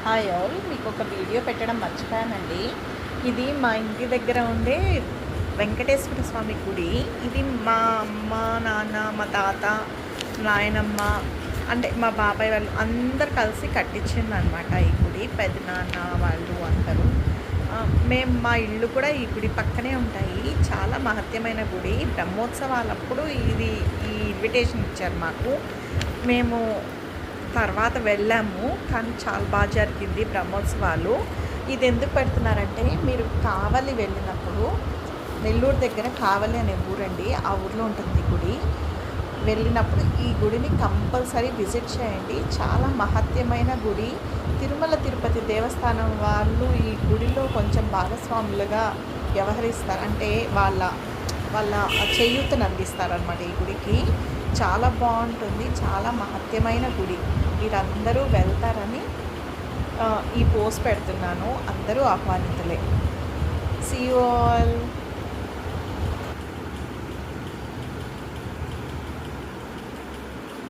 Hi all, మీకు ఒక video పెట్టడం మర్చిపోయానండి. ఇది మా ఇంటి దగ్గర ఉండే వెంకటేశ్వర స్వామి గుడి. ఇది మా అమ్మ, నాన్న, మా తాత, నాయనమ్మ, అంటే మా బాబాయ్ వాళ్ళు అందరు కలిసి కట్టించిందనమాట ఈ గుడి. పెద్దనాన్న వాళ్ళు అందరూ. మేము మా ఇల్లు కూడా ఈ గుడి పక్కనే ఉంటాయి. చాలా మహత్యమైన గుడి. బ్రహ్మోత్సవాలప్పుడు ఈ ఇన్విటేషన్ ఇచ్చారు మాకు. మేము తర్వాత వెళ్ళాము, కానీ చాలా బాగా జరిగింది బ్రహ్మోత్సవాలు. ఇది ఎందుకు పెడుతున్నారంటే, మీరు కావలి వెళ్ళినప్పుడు, నెల్లూరు దగ్గర కావలి అనే ఊరండి, ఆ ఊర్లో ఉంటుంది గుడి. వెళ్ళినప్పుడు ఈ గుడిని కంపల్సరీ విజిట్ చేయండి. చాలా మహత్యమైన గుడి. తిరుమల తిరుపతి దేవస్థానం వాళ్ళు ఈ గుడిలో కొంచెం భాగస్వాములుగా వ్యవహరిస్తారు. అంటే వాళ్ళ వాళ్ళ చేయూతను అందిస్తారనమాట ఈ గుడికి. చాలా బాగుంటుంది. చాలా మహత్యమైన గుడి. మీరందరూ వెళ్తారని ఈ పోస్ట్ పెడుతున్నాను. అందరూ ఆహ్వానితులే. See you all.